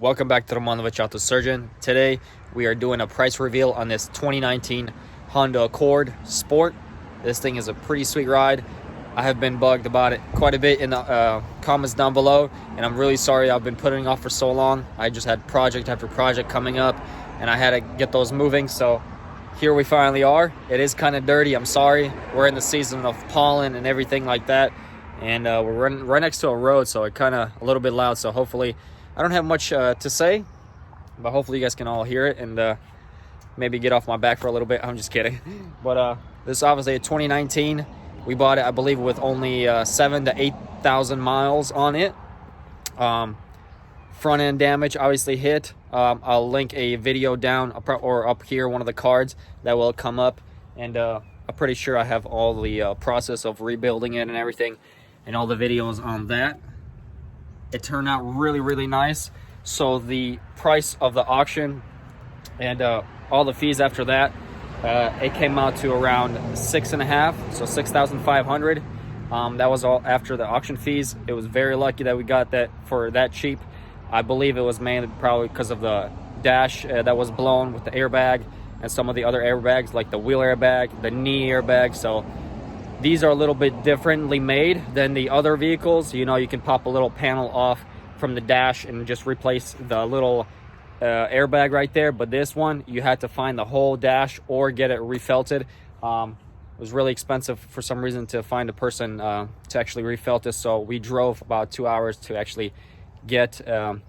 Welcome back to Romanovich Auto Surgeon. Today we are doing a price reveal on this 2019 Honda Accord Sport. This thing is a pretty sweet ride. I have been bugged about it quite a bit in the comments down below, and I'm really sorry I've been putting it off for so long. I just had project after project coming up, and I had to get those moving, so here we finally are. It is kind of dirty, I'm sorry. We're in the season of pollen and everything like that, and we're right next to a road, so it kind of a little bit loud, so hopefully I don't have much to say, but hopefully you guys can all hear it and maybe get off my back for a little bit. I'm just kidding. But this is obviously a 2019. We bought it, I believe, with only 7,000 to 8,000 miles on it. Front end damage obviously hit. I'll link a video down or up here, one of the cards that will come up, and I'm pretty sure I have all the process of rebuilding it and everything and all the videos on that. It turned out really nice. So the price of the auction and all the fees after that, it came out to around 6.5, so 6,500. That was all after the auction fees. It was very lucky that we got that for that cheap. I believe it was mainly probably because of the dash that was blown with the airbag and some of the other airbags, like the wheel airbag, the knee airbag. So these are a little bit differently made than the other vehicles. You know, you can pop a little panel off from the dash and just replace the little airbag right there. But this one, you had to find the whole dash or get it refelted. It was really expensive for some reason to find a person to actually refelt this. So we drove about 2 hours to actually get a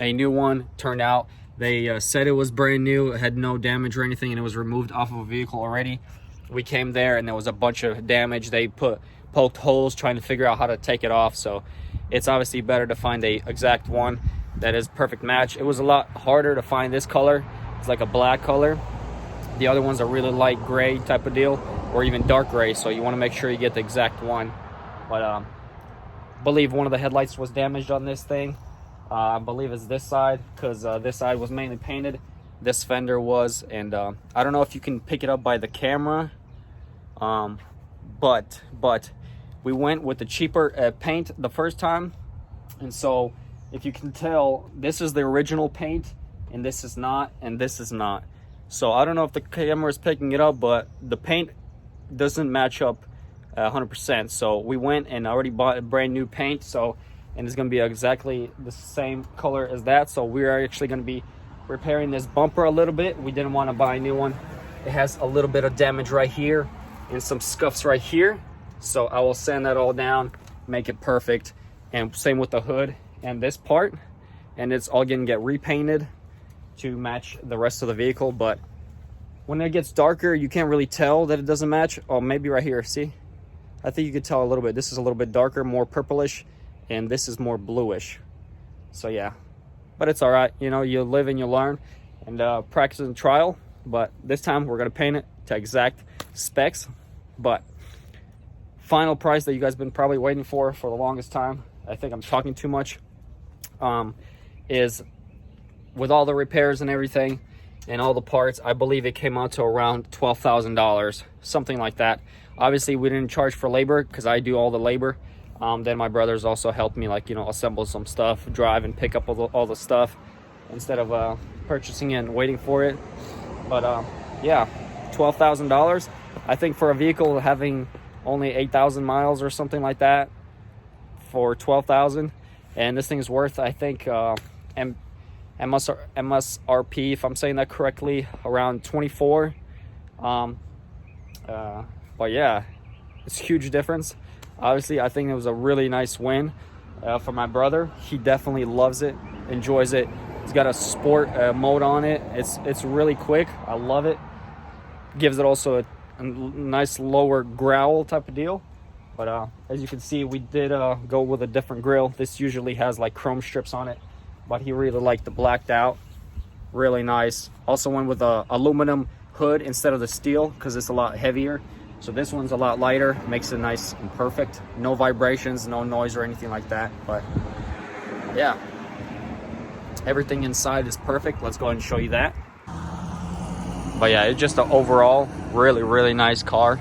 new one. Turned out they said it was brand new, it had no damage or anything, and it was removed off of a vehicle already. We came there and there was a bunch of damage. They poked holes trying to figure out how to take it off. So it's obviously better to find a exact one that is perfect match. It was a lot harder to find this color. It's like a black color. The other one's a really light gray type of deal, or even dark gray. So you want to make sure you get the exact one. But I believe one of the headlights was damaged on this thing. I believe it's this side, because this side was mainly painted. This fender was, and I don't know if you can pick it up by the camera, but we went with the cheaper paint the first time, and so if you can tell, this is the original paint and this is not, and this is not. So I don't know if the camera is picking it up, but the paint doesn't match up 100%. So we went and already bought a brand new paint, so, and it's going to be exactly the same color as that. So we're actually going to be repairing this bumper a little bit. We didn't want to buy a new one. It has a little bit of damage right here and some scuffs right here, so I will sand that all down, make it perfect. And same with the hood and this part, and it's all gonna get repainted to match the rest of the vehicle. But when it gets darker, you can't really tell that it doesn't match. Oh, maybe right here, see, I think you could tell a little bit. This is a little bit darker, more purplish, and this is more bluish. So yeah, but it's all right. You know, you live and you learn, and practice and trial. But this time we're gonna paint it to exact specs. But final price that you guys been probably waiting for the longest time, I think I'm talking too much, is with all the repairs and everything and all the parts, I believe it came out to around $12,000, something like that. Obviously we didn't charge for labor because I do all the labor. Then my brothers also helped me, like, you know, assemble some stuff, drive and pick up all the stuff instead of purchasing it and waiting for it. But yeah, $12,000. I think for a vehicle having only 8,000 miles or something like that for $12,000, and this thing is worth, I think, MSRP, if I'm saying that correctly, around 24. But yeah, it's a huge difference. Obviously, I think it was a really nice win for my brother. He definitely loves it, enjoys it. It's got a sport mode on it. It's really quick. I love it. Gives it also a nice lower growl type of deal. But as you can see, we did go with a different grill. This usually has like chrome strips on it, but he really liked the blacked out. Really nice. Also went with a aluminum hood instead of the steel because it's a lot heavier. So this one's a lot lighter, makes it nice and perfect. No vibrations, no noise or anything like that. But yeah, everything inside is perfect. Let's go ahead and show you that. But yeah, it's just an overall really nice car.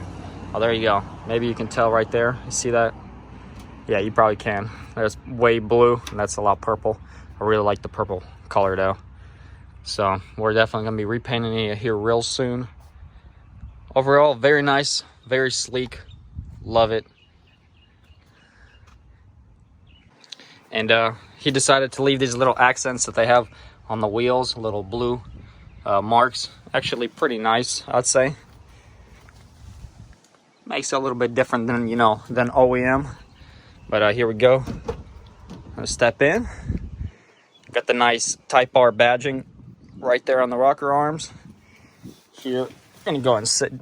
Oh, there you go. Maybe you can tell right there. You see that? Yeah, you probably can. There's way blue, and that's a lot purple. I really like the purple color though. So we're definitely gonna be repainting it here real soon. Overall, very nice, very sleek, love it. And he decided to leave these little accents that they have on the wheels, little blue marks. Actually pretty nice, I'd say. Makes it a little bit different than, you know, than OEM. But here we go. I'm gonna step in. Got the nice Type R badging right there on the rocker arms. Here, gonna go and sit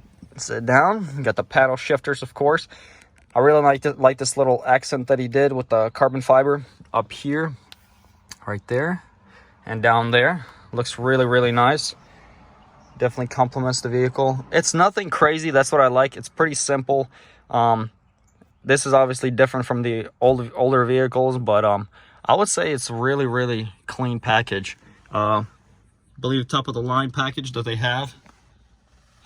down. Got the paddle shifters, of course. I really like this little accent that he did with the carbon fiber up here, right there, and down there. Looks really, really nice. Definitely complements the vehicle. It's nothing crazy. That's what I like. It's pretty simple. This is obviously different from the older vehicles, but I would say it's really, really clean package. I believe top of the line package that they have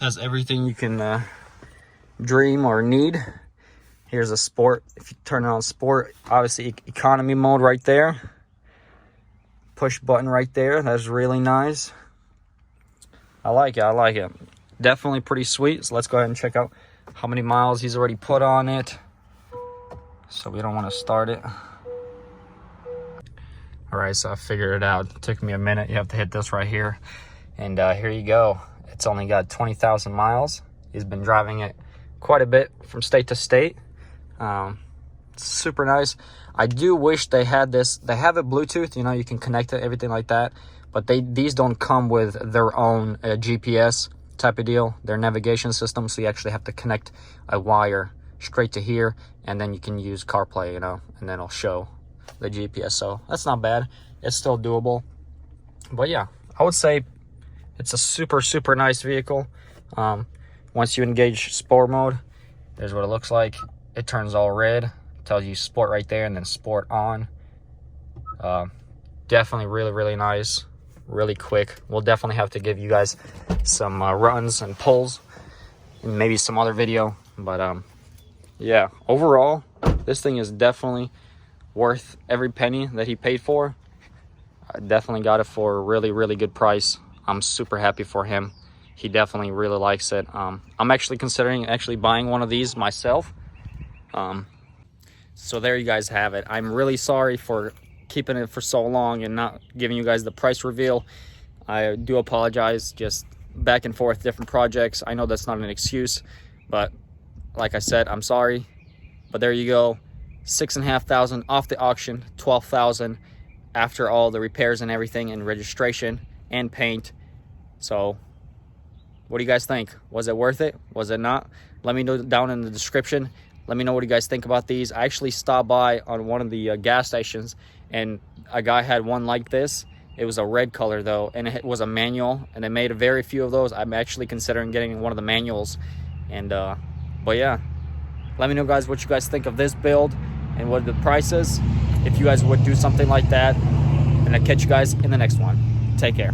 has everything you can dream or need. Here's a sport. If you turn it on sport, obviously economy mode right there. Push button right there. That's really nice. I like it. I like it. Definitely pretty sweet. So let's go ahead and check out how many miles he's already put on it. So we don't want to start it. All right, so I figured it out. It took me a minute. You have to hit this right here. And here you go. It's only got 20,000 miles. He's been driving it quite a bit from state to state. Super nice. I do wish they had this. They have it Bluetooth, you know, you can connect it, everything like that. But these don't come with their own GPS type of deal, their navigation system. So you actually have to connect a wire straight to here, and then you can use CarPlay, you know, and then it'll show the GPS. So that's not bad. It's still doable. But yeah, I would say it's a super, super nice vehicle. Once you engage sport mode, there's what it looks like. It turns all red, tells you sport right there, and then sport on. Definitely really, really nice, really quick. We'll definitely have to give you guys some runs and pulls and maybe some other video. But yeah, overall, this thing is definitely worth every penny that he paid for. I definitely got it for a really, really good price. I'm super happy for him. He definitely really likes it. I'm actually considering buying one of these myself. So there you guys have it. I'm really sorry for keeping it for so long and not giving you guys the price reveal. I do apologize. Just back and forth, different projects. I know that's not an excuse, but like I said, I'm sorry. But there you go. 6,500 off the auction, 12,000 after all the repairs and everything, and registration and paint. So what do you guys think? Was it worth it? Was it not? Let me know down in the description. Let me know what you guys think about these. I actually stopped by on one of the gas stations, and a guy had one like this. It was a red color though, and it was a manual, and they made a very few of those. I'm actually considering getting one of the manuals. And but yeah, let me know guys what you guys think of this build and what the price is, if you guys would do something like that. And I'll catch you guys in the next one. Take care.